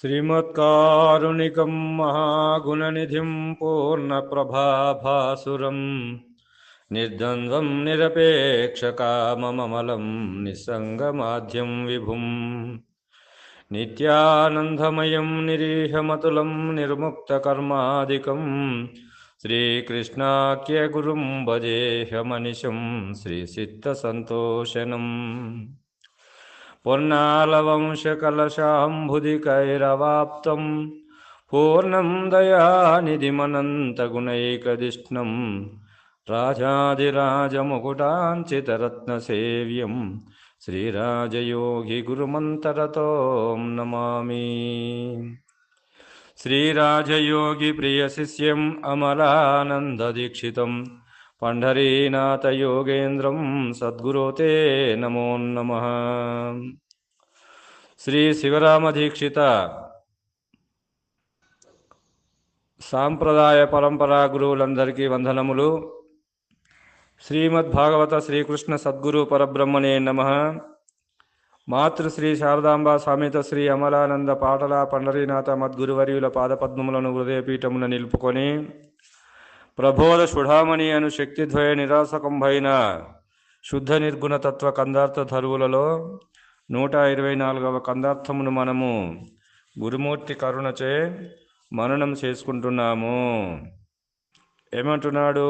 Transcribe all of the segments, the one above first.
శ్రీమత్కారుణికం మహాగుణనిధిం పూర్ణప్రభాభాసురం నిర్ద్వంద్వం నిరపేక్షకామమమలం నిస్సంగమాధ్యం విభుం నిత్యానందమయం నిరీహమతులం నిర్ముక్తకర్మాదికం శ్రీకృష్ణాఖ్యగురుం భజేహమనిశం శ్రీసిద్ధసంతోషనం పొన్నాలవంశకలశాంబుధికైరవాప్తం పూర్ణం దయానిధిమనంతగుణైకదిష్ణం రాజాదిరాజముకుటాంచితరత్నసేవ్యం శ్రీరాజయోగిగురుమంతరతో నమామి. శ్రీరాజయోగిప్రియశిష్యం అమలానందదీక్షితం పంఢరీనాథయోగేంద్రం సద్గురో తే నమో నమః. శ్రీ శివరామదీక్షిత సాంప్రదాయ పరంపరా గురువులందరికీ వందనములు. శ్రీమద్భాగవత శ్రీకృష్ణ సద్గురు పరబ్రహ్మణే నమః. మాతృశ్రీ శారదాంబ సమేత శ్రీ అమలానంద పాటల పండరీనాథ మద్గురువర్యుల పాదపద్మములను హృదయపీఠమున నిలుపుకొని ప్రబోధ సుఢామణి అను శక్తిద్వయ నిరాసకంభైన శుద్ధ నిర్గుణ తత్వ కందార్థ ధరువులలో 124వ కందార్థమును మనము గురుమూర్తి కరుణచే మననం చేసుకుంటున్నాము. ఏమంటున్నాడు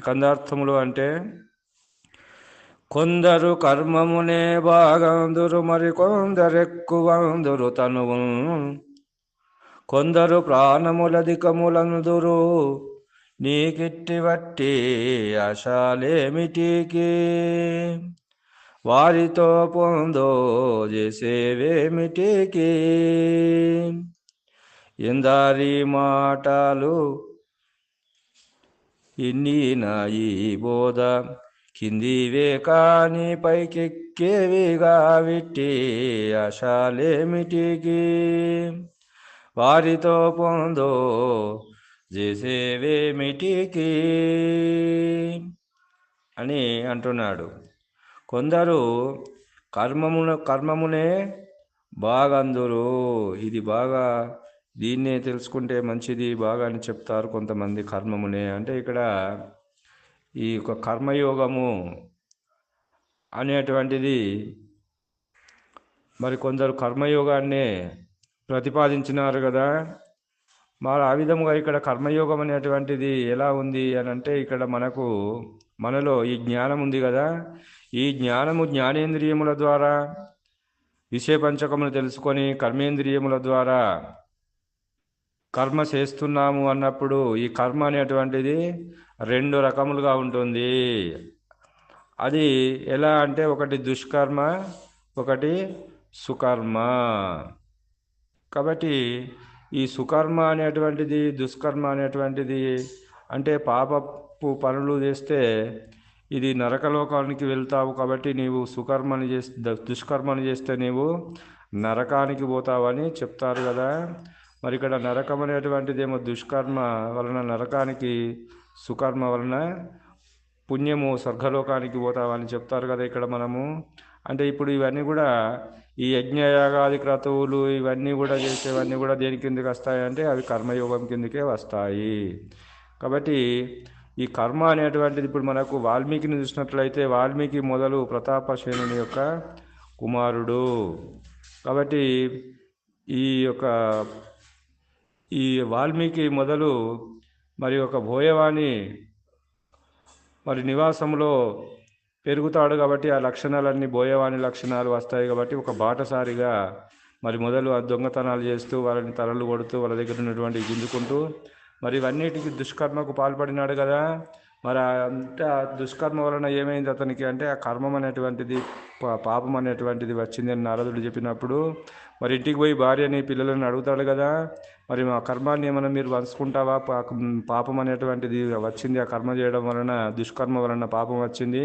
కందార్థములు అంటే, కొందరు కర్మమునే బాగందురు, మరి కొందరెక్కువందురు తనువు, కొందరు ప్రాణములధికములందురు, నీకిట్టి వట్టి ఆశాలేమిటికి, వారితో పొందో చేసేవేమిటికి, ఎందారి మాటలు ఇన్ని నాయి బోధ, కిందివే కాని పైకెక్కేవిగా విట్టి ఆశాలేమిటికి, వారితో పొందో చేసేవేమిటికి అని అంటున్నాడు. కొందరు కర్మమునే బాగందురు, ఇది బాగా, దీన్నే తెలుసుకుంటే మంచిది బాగా అని చెప్తారు కొంతమంది. కర్మమునే అంటే ఇక్కడ ఈ యొక్క కర్మయోగము అనేటువంటిది, మరి కొందరు కర్మయోగాన్నే ప్రతిపాదించినారు కదా. మరి ఆ విధముగా ఇక్కడ కర్మయోగం అనేటువంటిది ఎలా ఉంది అని అంటే, ఇక్కడ మనలో ఈ జ్ఞానం ఉంది కదా, ఈ జ్ఞానము జ్ఞానేంద్రియముల ద్వారా విషయ పంచకమును తెలుసుకొని కర్మేంద్రియముల ద్వారా కర్మ చేస్తున్నాము అన్నప్పుడు ఈ కర్మ అనేటువంటిది 2 రకములుగా ఉంటుంది. అది ఎలా అంటే, ఒకటి దుష్కర్మ, ఒకటి సుకర్మ. కాబట్టి ఈ సుకర్మ అనేటువంటిది, దుష్కర్మ అనేటువంటిది అంటే పాపపు పనులు చేస్తే ఇది నరకలోకానికి వెళ్తావు, కాబట్టి నీవు సుకర్మని చేస్తే, దుష్కర్మని చేస్తే నీవు నరకానికి పోతావని చెప్తారు కదా. మరి ఇక్కడ నరకం అనేటువంటిది ఏమో దుష్కర్మ వలన నరకానికి, సుకర్మ వలన పుణ్యము స్వర్గలోకానికి పోతావని చెప్తారు కదా ఇక్కడ మనము. అంటే ఇప్పుడు ఇవన్నీ కూడా ఈ యజ్ఞయాగాది క్రతువులు ఇవన్నీ కూడా చేసేవన్నీ కూడా దేని కిందకి వస్తాయంటే అవి కర్మయోగం కిందకే వస్తాయి. కాబట్టి ఈ కర్మ అనేటువంటిది ఇప్పుడు మనకు వాల్మీకిని చూసినట్లయితే, వాల్మీకి మొదలు ప్రతాపసేనుని యొక్క కుమారుడు. కాబట్టి ఈ వాల్మీకి మొదలు మరి ఒక బోయవాణి మరి నివాసంలో పెరుగుతాడు. కాబట్టి ఆ లక్షణాలన్నీ బోయవాణి లక్షణాలు వస్తాయి. కాబట్టి ఒక బాటసారిగా మరి మొదలు ఆ దొంగతనాలు చేస్తూ, వాళ్ళని తలలు కొడుతూ, వాళ్ళ దగ్గర ఉన్నటువంటి గుంజుకుంటూ, మరి ఇవన్నిటికీ దుష్కర్మకు పాల్పడినాడు కదా. మరి అంటే ఆ దుష్కర్మ వలన ఏమైంది అతనికి అంటే, ఆ కర్మం అనేటువంటిది, పాపం అనేటువంటిది వచ్చింది అని నారదుడు చెప్పినప్పుడు, మరి ఇంటికి పోయి భార్యని పిల్లలని అడుగుతాడు కదా, మరి మా కర్మాన్ని ఏమైనా మీరు పంచుకుంటావా, పాపం అనేటువంటిది వచ్చింది, ఆ కర్మ చేయడం వలన, దుష్కర్మ వలన పాపం వచ్చింది,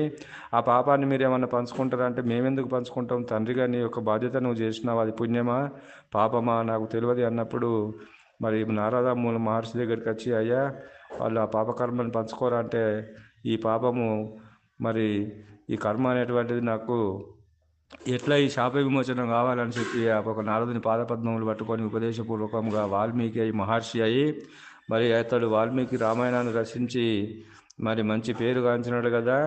ఆ పాపాన్ని మీరు ఏమన్నా పంచుకుంటారా అంటే, మేమెందుకు పంచుకుంటాం తండ్రిగా, నీ యొక్క బాధ్యత నువ్వు చేసినావు, అది పుణ్యమా పాపమా నాకు తెలియదు అన్నప్పుడు, మరి నారద మహర్షి దగ్గరికి వచ్చి, అయ్యా వాళ్ళు ఆ పాపకర్మని పంచుకోరా అంటే, ఈ పాపము మరి ఈ కర్మ అనేటువంటిది నాకు ఎట్లా ఈ శాప విమోచనం కావాలని చెప్పి ఆ ఒక నారదుని పాదపద్మములు పట్టుకొని ఉపదేశపూర్వకంగా వాల్మీకి అయి మహర్షి అయి మరి అతడు వాల్మీకి రామాయణాన్ని రచించి మరి మంచి పేరు గాంచినాడు కదా.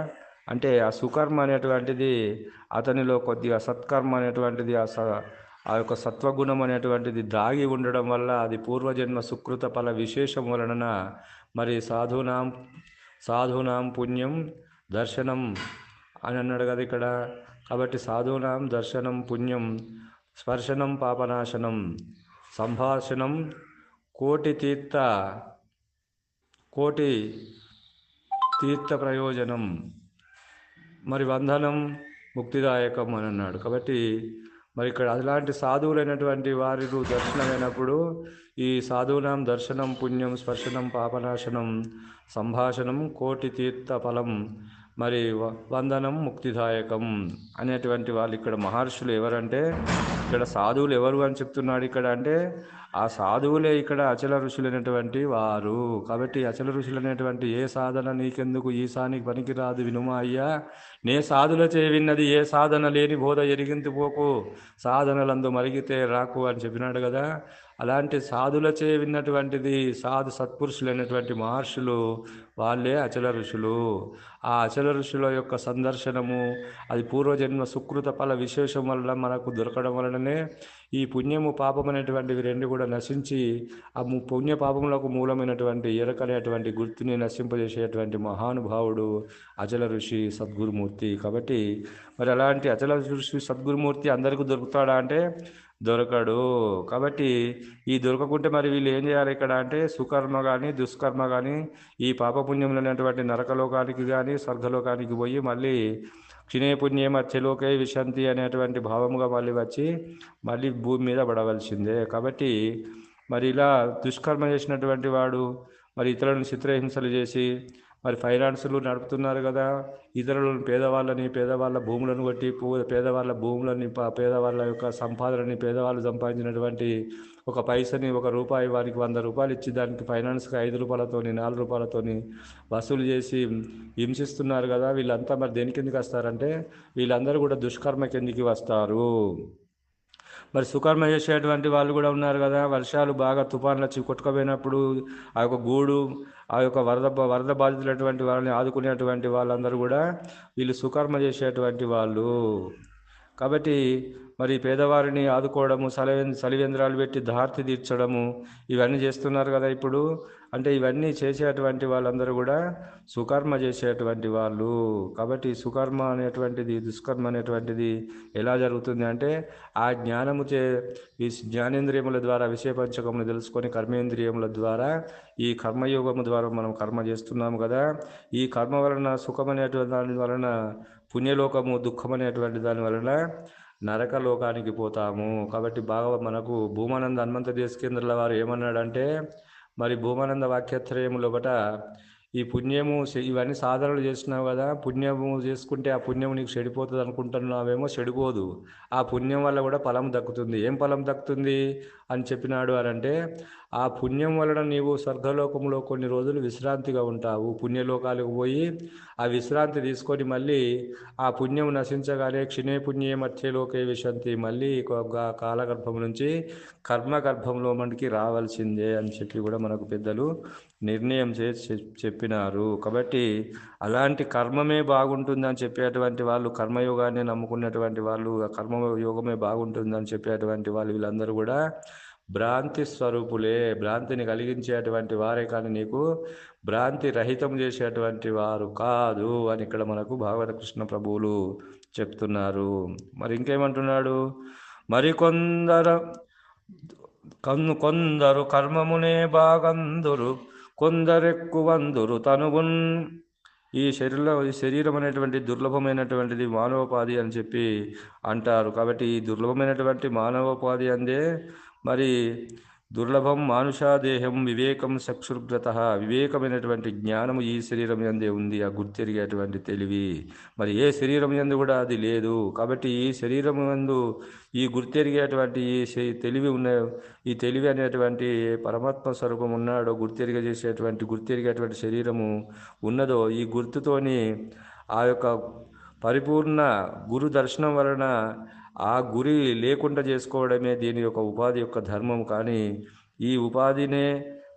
అంటే ఆ సుకర్మ అనేటువంటిది అతనిలో కొద్దిగా సత్కర్మ అనేటువంటిది ఆ యొక్క సత్వగుణం అనేటువంటిది దాగి ఉండడం వల్ల అది పూర్వజన్మ సుకృత ఫల విశేషం వలన మరి సాధూనాం పుణ్యం దర్శనం అని అన్నాడు కదా ఇక్కడ. కాబట్టి సాధూనాం దర్శనం పుణ్యం, స్పర్శనం పాపనాశనం, సంభాషణం కోటి తీర్థ ప్రయోజనం, మరి వందనం ముక్తిదాయకం అని అన్నాడు. కాబట్టి మరి ఇక్కడ అలాంటి సాధువులైనటువంటి వారి దర్శనమైనప్పుడు ఈ సాధువునాం దర్శనం పుణ్యం, స్పర్శనం పాపనాశనం, సంభాషణం కోటి తీర్థ ఫలం, మరి వందనం ముక్తిదాయకం అనేటువంటి వాళ్ళు ఇక్కడ మహర్షులు ఎవరంటే, ఇక్కడ సాధువులు ఎవరు అని చెప్తున్నాడు ఇక్కడ అంటే ఆ సాధువులే ఇక్కడ అచల ఋషులైనటువంటి వారు. కాబట్టి అచల ఋషులు అనేటువంటి ఏ సాధన నీకెందుకు ఈశానికి పనికిరాదు వినుమా అయ్యా, నే సాధులచే విన్నది ఏ సాధన లేని బోధ ఎరిగింతు పోకు, సాధనలందు మరిగితే రాకు అని చెప్పినాడు కదా. అలాంటి సాధులచే విన్నటువంటిది సత్పురుషులైనటువంటి మహర్షులు వాళ్ళే అచల ఋషులు. ఆ అచల ఋషుల యొక్క సందర్శనము అది పూర్వజన్మ సుకృత ఫల విశేషం వల్ల మనకు దొరకడం వలననే ఈ పుణ్యము పాపం అనేటువంటివి రెండు కూడా నశించి ఆ పుణ్య పాపములకు మూలమైనటువంటి ఎరకనేటువంటి గుర్తుని నశింపజేసేటువంటి మహానుభావుడు అచల ఋషి సద్గురుమూర్తి. కాబట్టి మరి అలాంటి అచల ఋషి సద్గురుమూర్తి అందరికీ దొరుకుతాడా అంటే దొరకడు. కాబట్టి ఈ దొరకకుంటే మరి వీళ్ళు ఏం చేయాలి ఇక్కడ అంటే సుకర్మ కానీ దుష్కర్మ కానీ ఈ పాపపుణ్యములైనటువంటి నరకలోకానికి కానీ స్వర్గలోకానికి పోయి మళ్ళీ క్షిణేపుణ్యే మత్స్యలోకే విశంతి అనేటువంటి భావముగా మళ్ళీ వచ్చి మళ్ళీ భూమి మీద పడవలసిందే. కాబట్టి మరి ఇలా దుష్కర్మ చేసినటువంటి వాడు మరి ఇతరులను చిత్రహింసలు చేసి మరి ఫైనాన్సులు నడుపుతున్నారు కదా, ఇతరులను పేదవాళ్ళ భూములను కొట్టి పేదవాళ్ళ భూములని పేదవాళ్ళ యొక్క సంపాదనని పేదవాళ్ళు సంపాదించినటువంటి ఒక పైసని ₹1 వారికి ₹100 ఇచ్చి దానికి ఫైనాన్స్కి ₹5 ₹4 వసూలు చేసి హింసిస్తున్నారు కదా. వీళ్ళంతా మరి దేని కిందకి వస్తారంటే వీళ్ళందరూ కూడా దుష్కర్మ కిందికి వస్తారు. మరి సుకర్మ చేసేటువంటి వాళ్ళు కూడా ఉన్నారు కదా. వర్షాలు బాగా తుఫాన్లు వచ్చి కొట్టుకుపోయినప్పుడు ఆ యొక్క గూడు ఆ యొక్క వరద బాధితులైనటువంటి వాళ్ళని ఆదుకునేటువంటి వాళ్ళందరూ కూడా వీళ్ళు సుకర్మ చేసేటువంటి వాళ్ళు. కాబట్టి మరి పేదవారిని ఆదుకోవడము, చలివేంద్రాలు పెట్టి దార్తి తీర్చడము ఇవన్నీ చేస్తున్నారు కదా ఇప్పుడు. అంటే ఇవన్నీ చేసేటువంటి వాళ్ళందరూ కూడా సుకర్మ చేసేటువంటి వాళ్ళు. కాబట్టి సుకర్మ అనేటువంటిది దుష్కర్మ అనేటువంటిది ఎలా జరుగుతుంది అంటే ఆ జ్ఞానముచే ఈ జ్ఞానేంద్రియముల ద్వారా విషయపంచకమును తెలుసుకొని కర్మేంద్రియముల ద్వారా ఈ కర్మయోగము ద్వారా మనం కర్మ చేస్తున్నాము కదా. ఈ కర్మ వలన సుఖం అనేటువంటి దాని వలన పుణ్యలోకము, దుఃఖం అనేటువంటి దాని వలన నరకలోకానికి పోతాము. కాబట్టి బాగా మనకు భూమానంద హనుమంత దేశకేంద్రుల వారు ఏమన్నాడంటే మరి భూమానంద వాక్యత్రయము లోపట ఈ పుణ్యము ఇవన్నీ సాధనలు చేస్తున్నావు కదా, పుణ్యము చేసుకుంటే ఆ పుణ్యము నీకు చెడిపోతుంది అనుకుంటున్నావేమో, చెడిపోదు. ఆ పుణ్యం వల్ల కూడా ఫలం దక్కుతుంది. ఏం ఫలం దక్కుతుంది అని చెప్పినాడు అని అంటే ఆ పుణ్యం వలన నీవు స్వర్గలోకంలో కొన్ని రోజులు విశ్రాంతిగా ఉంటావు. పుణ్యలోకాలకు పోయి ఆ విశ్రాంతి తీసుకొని మళ్ళీ ఆ పుణ్యం నశించగానే క్షిణే మధ్యలోకే విశంతి మళ్ళీ కాలగర్భం నుంచి కర్మగర్భంలో మనకి రావాల్సిందే అని చెప్పి కూడా మనకు పెద్దలు నిర్ణయం చేసి చెప్పినారు. కాబట్టి అలాంటి కర్మమే బాగుంటుందని చెప్పేటువంటి వాళ్ళు, కర్మయోగాన్ని నమ్ముకున్నటువంటి వాళ్ళు, కర్మయోగమే బాగుంటుందని చెప్పేటువంటి వాళ్ళు వీళ్ళందరూ కూడా భ్రాంతి స్వరూపులే. భ్రాంతిని కలిగించేటువంటి వారే కానీ నీకు భ్రాంతి రహితం చేసేటువంటి వారు కాదు అని ఇక్కడ మనకు భాగవత కృష్ణ ప్రభువులు చెప్తున్నారు. మరి ఇంకేమంటున్నాడు, కొందరు కర్మమునే బాగందురు కొందరెక్కువందురు తనువున్. ఈ శరీరం అనేటువంటి దుర్లభమైనటువంటిది మానవోపాధి అని చెప్పి అంటారు. కాబట్టి ఈ దుర్లభమైనటువంటి మానవోపాధి అందే మరి దుర్లభం మానుషాదేహం వివేకం చక్షుర్గత. వివేకమైనటువంటి జ్ఞానము ఈ శరీరం యందే ఉంది, ఆ గుర్తెరిగేటువంటి తెలివి మరి ఏ శరీరం యందు కూడా అది లేదు. కాబట్టి ఈ శరీరం యందు ఈ గుర్తెరిగేటువంటి ఈ తెలివి ఈ తెలివి అనేటువంటి పరమాత్మ స్వరూపం ఉన్నాడో, గుర్తెరిగేటువంటి శరీరము ఉన్నదో ఈ గుర్తుతోని ఆ యొక్క పరిపూర్ణ గురు దర్శనం వలన ఆ గురి లేకుండా చేసుకోవడమే దీని యొక్క ఉపాధి యొక్క ధర్మం. కానీ ఈ ఉపాధినే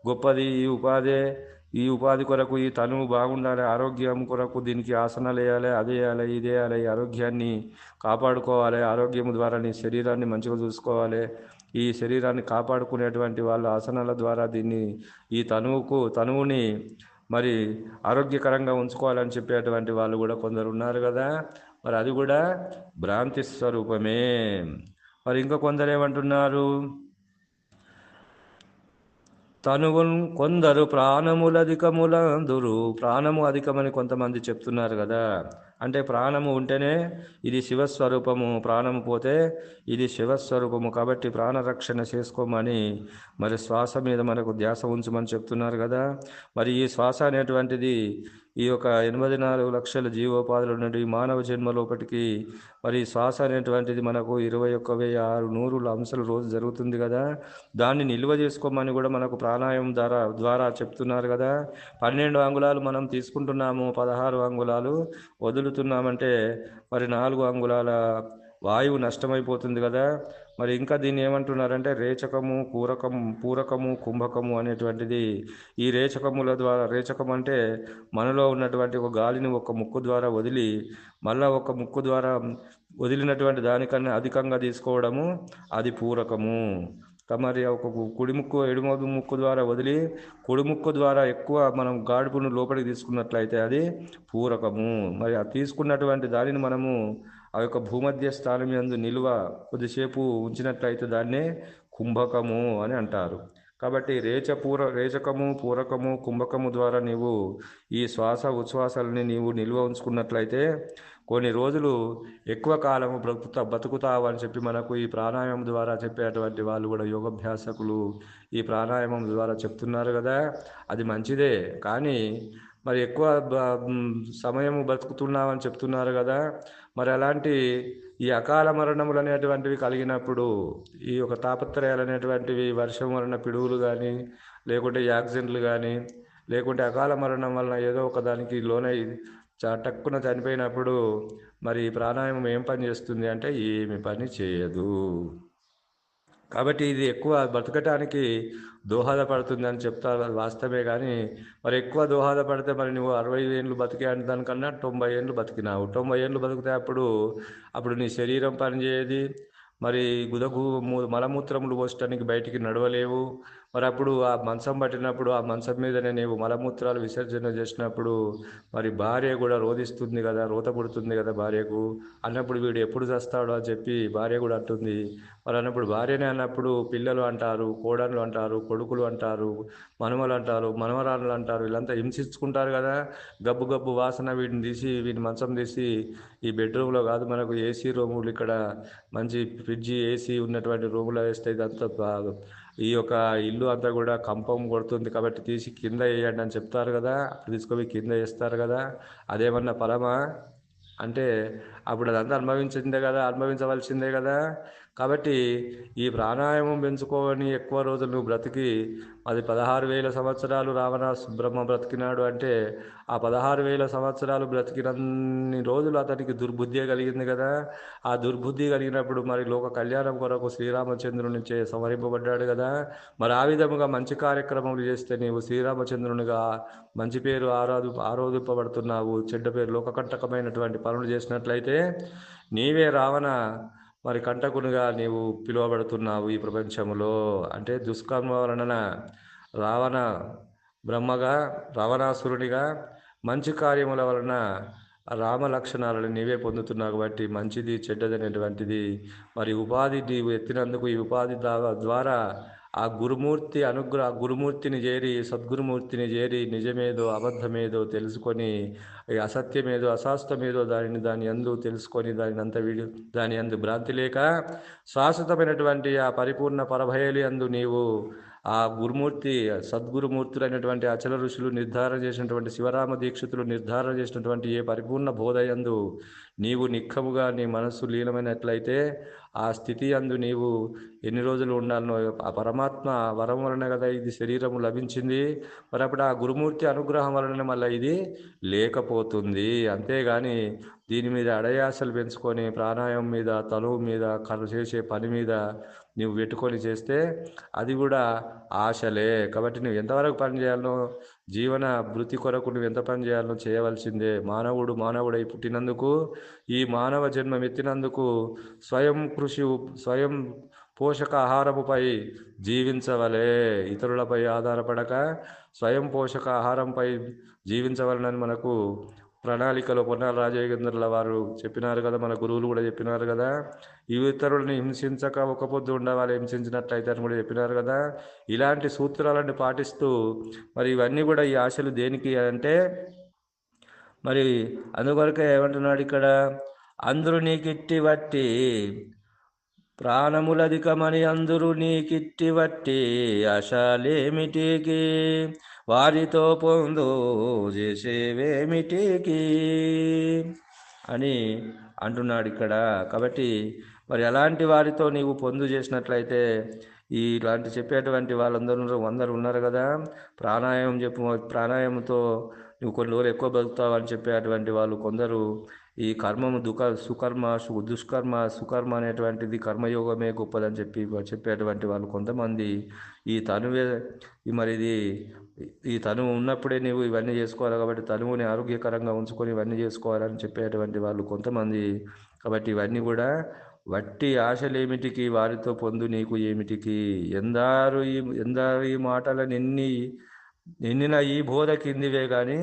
గొప్పది, ఈ ఉపాధి కొరకు ఈ తనువు బాగుండాలి, ఆరోగ్యం కొరకు దీనికి ఆసనాలు వేయాలి, అది వేయాలి, ఇది వేయాలి, ఈ ఆరోగ్యాన్ని కాపాడుకోవాలి, ఆరోగ్యం ద్వారా నీ శరీరాన్ని మంచిగా చూసుకోవాలి. ఈ శరీరాన్ని కాపాడుకునేటువంటి వాళ్ళు ఆసనాల ద్వారా దీన్ని ఈ తనువుని మరి ఆరోగ్యకరంగా ఉంచుకోవాలని చెప్పేటువంటి వాళ్ళు కూడా కొందరు ఉన్నారు కదా. మరి అది కూడా భ్రాంతి స్వరూపమే. మరి ఇంకా కొందరు ఏమంటున్నారు, తనువున్ కొందరు ప్రాణములధికములందురు. ప్రాణము అధికమని కొంతమంది చెప్తున్నారు కదా. అంటే ప్రాణము ఉంటేనే ఇది శివస్వరూపము, ప్రాణము పోతే ఇది శివస్వరూపము. కాబట్టి ప్రాణరక్షణ చేసుకోమని మరి శ్వాస మీద మనకు ధ్యాస ఉంచమని చెప్తున్నారు కదా. మరి ఈ శ్వాస అనేటువంటిది ఈ యొక్క 84 లక్షల జీవోపాధులు ఉన్నట్టు ఈ మానవ జన్మ లోపటికి మరి శ్వాస అనేటువంటిది మనకు 21,600 అంశాలు రోజు జరుగుతుంది కదా. దాన్ని నిల్వ చేసుకోమని కూడా మనకు ప్రాణాయామం ద్వారా చెప్తున్నారు కదా. 12 అంగుళాలు మనం తీసుకుంటున్నాము, 16 అంగుళాలు వదులుతున్నామంటే మరి 4 అంగుళాల వాయువు నష్టమైపోతుంది కదా. మరి ఇంకా దీన్ని ఏమంటున్నారంటే రేచకము, పూరకము, కుంభకము అనేటువంటిది. ఈ రేచకం అంటే మనలో ఉన్నటువంటి ఒక గాలిని ఒక ముక్కు ద్వారా వదిలి మళ్ళా ఒక ముక్కు ద్వారా వదిలినటువంటి దానికన్నా అధికంగా తీసుకోవడము, అది పూరకము. మరి ఒక కుడి ముక్కు ఎడమ ముక్కు ద్వారా వదిలి కుడి ముక్కు ద్వారా ఎక్కువ మనం గాడుపును లోపలికి తీసుకున్నట్లయితే అది పూరకము. మరి ఆ తీసుకున్నటువంటి దానిని మనము ఆ యొక్క భూమధ్య స్థానం యందు నిలువ కొద్దిసేపు ఉంచినట్లయితే దాన్నే కుంభకము అని అంటారు. కాబట్టి రేచకము, పూరకము, కుంభకము ద్వారా నీవు ఈ ఉచ్ఛ్వాసాలని నీవు నిల్వ ఉంచుకున్నట్లయితే కొన్ని రోజులు ఎక్కువ కాలము బతుకుతావు అని చెప్పి మనకు ఈ ప్రాణాయామం ద్వారా చెప్పేటువంటి వాళ్ళు కూడా యోగాభ్యాసకులు ఈ ప్రాణాయామం ద్వారా చెప్తున్నారు కదా. అది మంచిదే, కానీ మరి ఎక్కువ సమయము బతుకుతున్నామని చెప్తున్నారు కదా. మరి అలాంటి ఈ అకాల మరణములు అనేటువంటివి కలిగినప్పుడు ఈ యొక్క తాపత్రయాలు అనేటువంటివి వర్షం వలన పిడుగులు కానీ లేకుంటే యాక్సిడెంట్లు కానీ లేకుంటే అకాల మరణం వలన ఏదో ఒక దానికి లోనై టక్కున చనిపోయినప్పుడు మరి ప్రాణాయామం ఏం పని చేస్తుంది అంటే ఏమి పని చేయదు. కాబట్టి ఇది ఎక్కువ బతకటానికి దోహదపడుతుంది అని చెప్తారు, అది వాస్తవమే. కానీ మరి ఎక్కువ దోహదపడితే మరి నువ్వు 60 ఏళ్ళు బతికే దానికన్నా 90 ఏళ్ళు బతికినావు. 90 ఏళ్ళు బతికితే అప్పుడు నీ శరీరం పనిచేయదు. మరి మలమూత్రములు పోసడానికి బయటికి నడవలేవు. మరి అప్పుడు ఆ మంచం పట్టినప్పుడు ఆ మంచం మీదనే నీవు మలమూత్రాలు విసర్జన చేసినప్పుడు మరి భార్య కూడా రోధిస్తుంది కదా, రోత పుడుతుంది కదా భార్యకు. అన్నప్పుడు వీడు ఎప్పుడు చేస్తాడో అని చెప్పి భార్య కూడా అంటుంది. మరి అన్నప్పుడు భార్యనే అన్నప్పుడు పిల్లలు అంటారు, కోడళ్ళు అంటారు, కొడుకులు అంటారు, మనుమలు అంటారు, మనవరాళ్ళు అంటారు. వీళ్ళంతా హింసించుకుంటారు కదా. గబ్బు గబ్బు వాసన వీడిని మంచం తీసి ఈ బెడ్రూమ్లో కాదు, మనకు ఏసీ రూములు ఇక్కడ మంచి ఫ్రిడ్జ్ ఏసీ ఉన్నటువంటి రూములో వేస్తే ఇదంతా ఈ యొక్క ఇల్లు అంతా కూడా కంపం కొడుతుంది. కాబట్టి తీసి కింద వేయండి అని చెప్తారు కదా. అప్పుడు తీసుకొని కింద వేస్తారు కదా. అదేమన్నా ఫలమా అంటే అప్పుడు అదంతా అనుభవించవలసిందే కదా. కాబట్టి ఈ ప్రాణాయామం పెంచుకొని ఎక్కువ రోజులు నువ్వు బ్రతికి అది 16,000 సంవత్సరాలు బ్రహ్మ బ్రతికినాడు అంటే ఆ 16,000 సంవత్సరాలు బ్రతికినన్ని రోజులు అతనికి దుర్బుద్ధి కలిగింది కదా. ఆ దుర్బుద్ధి కలిగినప్పుడు మరి లోక కళ్యాణం కొరకు శ్రీరామచంద్రుని సంహరింపబడ్డాడు కదా. మరి ఆ విధముగా మంచి కార్యక్రమాలు చేస్తే నీవు శ్రీరామచంద్రునిగా మంచి పేరు ఆరోధింపబడుతున్నావు. చెడ్డ పేరు లోకకంటకమైనటువంటి పనులు చేసినట్లయితే నీవే రావణ మరి కంటకునిగా నీవు పిలువబడుతున్నావు ఈ ప్రపంచంలో. అంటే దుష్కర్మ వలన రావణాసురునిగా మంచి కార్యముల వలన రామ లక్షణాలను నీవే పొందుతున్నావు. కాబట్టి మంచిది చెడ్డది అనేటువంటిది మరి ఉపాధి నీవు ఎత్తినందుకు ఈ ఉపాధి ద్వారా ఆ గురుమూర్తిని చేరి సద్గురుమూర్తిని చేరి నిజమేదో అబద్ధమేదో తెలుసుకొని అసత్యమేదో అశాస్త్రమేదో దాని యందు తెలుసుకొని దాని యందు భ్రాంతి లేక శాశ్వతమైనటువంటి ఆ పరిపూర్ణ పరభయలి యందు నీవు ఆ సద్గురుమూర్తులైనటువంటి అచల ఋషులు నిర్ధారణ చేసినటువంటి శివరామ దీక్షితులు నిర్ధారణ చేసినటువంటి ఏ పరిపూర్ణ బోధ యందు నీవు నిక్కముగా నీ మనస్సు లీనమైనట్లయితే ఆ స్థితి అందు నీవు ఎన్ని రోజులు ఉండాలనో ఆ పరమాత్మ వరం వలన కదా ఇది శరీరము లభించింది. మరి అప్పుడు ఆ గురుమూర్తి అనుగ్రహం వలన మళ్ళీ ఇది లేకపోతుంది. అంతేగాని దీని మీద అడయాసలు పెంచుకొని ప్రాణాయామం మీద, తనువు మీద, చేసే పని మీద నువ్వు పెట్టుకొని చేస్తే అది కూడా ఆశలే. కాబట్టి నువ్వు ఎంతవరకు పని చేయాలనో, జీవన భృతి కొరకు నువ్వు ఎంత పని చేయాలనో చేయవలసిందే. మానవుడై పుట్టినందుకు, ఈ మానవ జన్మ ఎత్తినందుకు స్వయం కృషి, స్వయం పోషక ఆహారముపై జీవించవలే. ఇతరులపై ఆధారపడక స్వయం పోషక ఆహారంపై జీవించవలనని మనకు ప్రణాళికలో పొన్నాల రాజయోగేంద్రుల వారు చెప్పినారు కదా, మన గురువులు కూడా చెప్పినారు కదా. ఇతరులని హింసించక ఒక పొద్దు ఉండవాలి, హింసించినట్లయితే అని కూడా చెప్పినారు కదా. ఇలాంటి సూత్రాలను పాటిస్తూ మరి ఇవన్నీ కూడా ఈ ఆశలు దేనికి అంటే మరి అందుకొరకే ఏమంటున్నాడు ఇక్కడ, అందరూ నీకిట్టి వట్టి ప్రాణములధికమని అందరూ నీకిట్టి వట్టి ఆశలేమిటికి వారితో పొందు చేసేవేమిటికి అని అంటున్నాడు ఇక్కడ. కాబట్టి మరి అలాంటి వారితో నీవు పొందు చేసినట్లయితే ఇలాంటి చెప్పేటువంటి అందరూ ఉన్నారు కదా. ప్రాణాయామంతో నువ్వు కొన్ని రోజులు ఎక్కువ బతుకుతావు అని చెప్పేటువంటి వాళ్ళు కొందరు ఈ కర్మము సుకర్మ అనేటువంటిది కర్మయోగమే గొప్పదని చెప్పేటువంటి వాళ్ళు కొంతమంది ఈ తనువే ఈ తనువు ఉన్నప్పుడే నీవు ఇవన్నీ చేసుకోవాలి కాబట్టి తనువుని ఆరోగ్యకరంగా ఉంచుకొని ఇవన్నీ చేసుకోవాలని చెప్పేటువంటి వాళ్ళు కొంతమంది. కాబట్టి ఇవన్నీ కూడా వట్టి ఆశలేమిటికి వారితో పొందు నీకు ఏమిటికి, ఎందారు ఈ మాటల నిన్నిన ఈ బోధ కిందివే గాని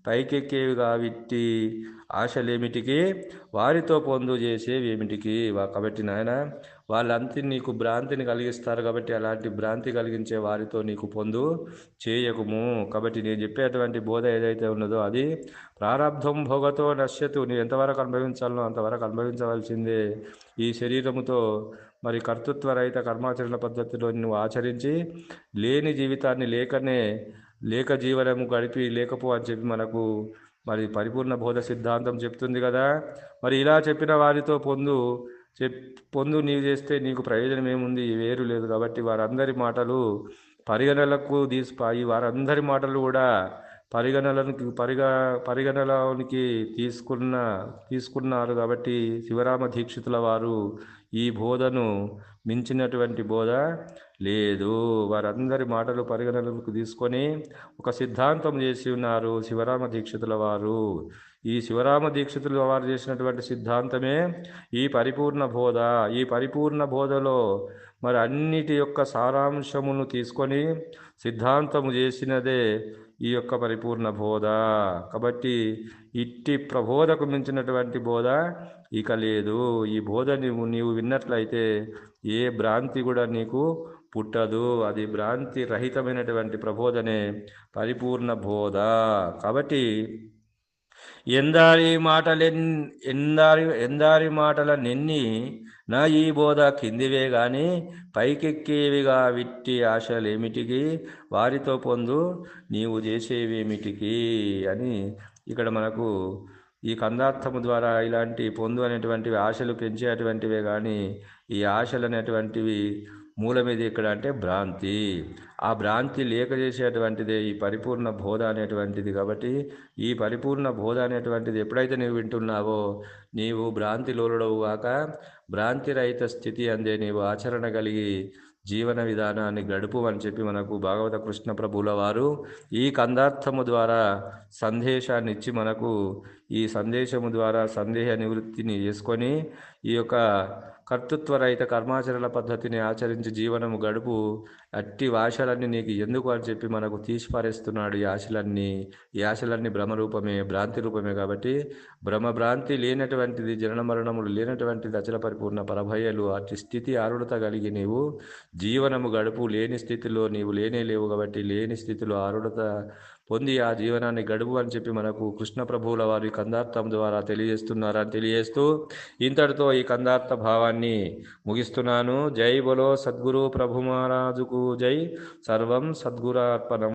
పైకెక్కేవిగా విట్టి ఆశలేమిటికి వారితో పొందు చేసేవి ఏమిటికి. కాబట్టి నాయన వాళ్ళంతా నీకు భ్రాంతిని కలిగిస్తారు. కాబట్టి అలాంటి భ్రాంతి కలిగించే వారితో నీకు పొందు చేయకుము. కాబట్టి నేను చెప్పేటువంటి బోధ ఏదైతే ఉన్నదో అది ప్రారబ్ధం భోగతో నశ్యతు. నువ్వు ఎంతవరకు అనుభవించాలనో అంతవరకు అనుభవించవలసిందే. ఈ శరీరముతో మరి కర్తృత్వ రహిత కర్మాచరణ పద్ధతిలో నువ్వు ఆచరించి లేని జీవితాన్ని లేక జీవనము గడిపి లేకపో అని చెప్పి మనకు మరి పరిపూర్ణ బోధ సిద్ధాంతం చెప్తుంది కదా. మరి ఇలా చెప్పిన వారితో పొందు నీవు చేస్తే నీకు ప్రయోజనం ఏముంది, వేరు లేదు. కాబట్టి వారందరి మాటలు పరిగణలోకి వారందరి మాటలు కూడా పరిగణలోనికి తీసుకున్నారు. కాబట్టి శివరామ దీక్షితుల వారు ఈ బోధను మించినటువంటి బోధ లేదు. వారందరి మాటలు పరిగణలోకి తీసుకొని ఒక సిద్ధాంతం చేసి ఉన్నారు శివరామ దీక్షితుల వారు. ఈ శివరామ దీక్షితుల వారు చేసినటువంటి సిద్ధాంతమే ఈ పరిపూర్ణ బోధ. ఈ పరిపూర్ణ బోధలో మరి అన్నిటి యొక్క సారాంశమును తీసుకొని సిద్ధాంతము చేసినదే ఈ యొక్క పరిపూర్ణ బోధ. కాబట్టి ఇట్టి ప్రబోధకు మించినటువంటి బోధ ఇక లేదు. ఈ బోధ నీవు విన్నట్లయితే ఏ భ్రాంతి కూడా నీకు పుట్టదు. అది భ్రాంతి రహితమైనటువంటి ప్రబోధనే పరిపూర్ణ బోధ. కాబట్టి ఎందారి మాటల నెన్ని నా ఈ బోధ కిందివే గాని పైకెక్కేవిగా విట్టి ఆశలేమిటికి వారితో పొందు నీవు చేసేవేమిటికి అని ఇక్కడ మనకు ఈ కందార్థము ద్వారా ఇలాంటి పొందు అనేటువంటివి ఆశలు పెంచేటువంటివే కానీ ఈ ఆశలు అనేటువంటివి మూలమేది ఇక్కడ అంటే భ్రాంతి. ఆ భ్రాంతి లేక చేసేటువంటిదే ఈ పరిపూర్ణ బోధ అనేటువంటిది. కాబట్టి ఈ పరిపూర్ణ బోధ అనేటువంటిది ఎప్పుడైతే నీవు వింటున్నావో నీవు భ్రాంతి లోలుడవు కాక భ్రాంతి రహిత స్థితి అందే నీవు ఆచరణ కలిగి జీవన విధానాన్ని గడుపు అని చెప్పి మనకు భాగవత కృష్ణ ప్రభువుల వారు ఈ కందార్థము ద్వారా సందేశాన్ని ఇచ్చి మనకు ఈ సందేశము ద్వారా సందేహ నివృత్తిని చేసుకొని ఈ యొక్క కర్తృత్వ రహిత కర్మాచరణ పద్ధతిని ఆచరించి జీవనము గడుపు. అట్టి ఆశలన్నీ నీకు ఎందుకు అని చెప్పి మనకు తీసిపారేస్తున్నాడు. ఈ ఆశలన్నీ భ్రమరూపమే, భ్రాంతి రూపమే. కాబట్టి భ్రాంతి లేనటువంటిది, జనన మరణములు లేనటువంటిది అచల పరిపూర్ణ పరభయలు. అట్టి స్థితి ఆరుడత కలిగి నీవు జీవనము గడుపు. లేని స్థితిలో నీవు లేవు. కాబట్టి లేని స్థితిలో ఆరుడత పొంది ఆ జీవనాన్ని గడుపు అని చెప్పి మనకు కృష్ణ ప్రభువుల వారి కందార్థం ద్వారా తెలియజేస్తున్నారని తెలియజేస్తూ ఇంతటితో ఈ కందార్థ భావాన్ని ముగిస్తున్నాను. జై బోలో సద్గురు ప్రభు మహారాజుకు జై. సర్వం సద్గురార్పణం.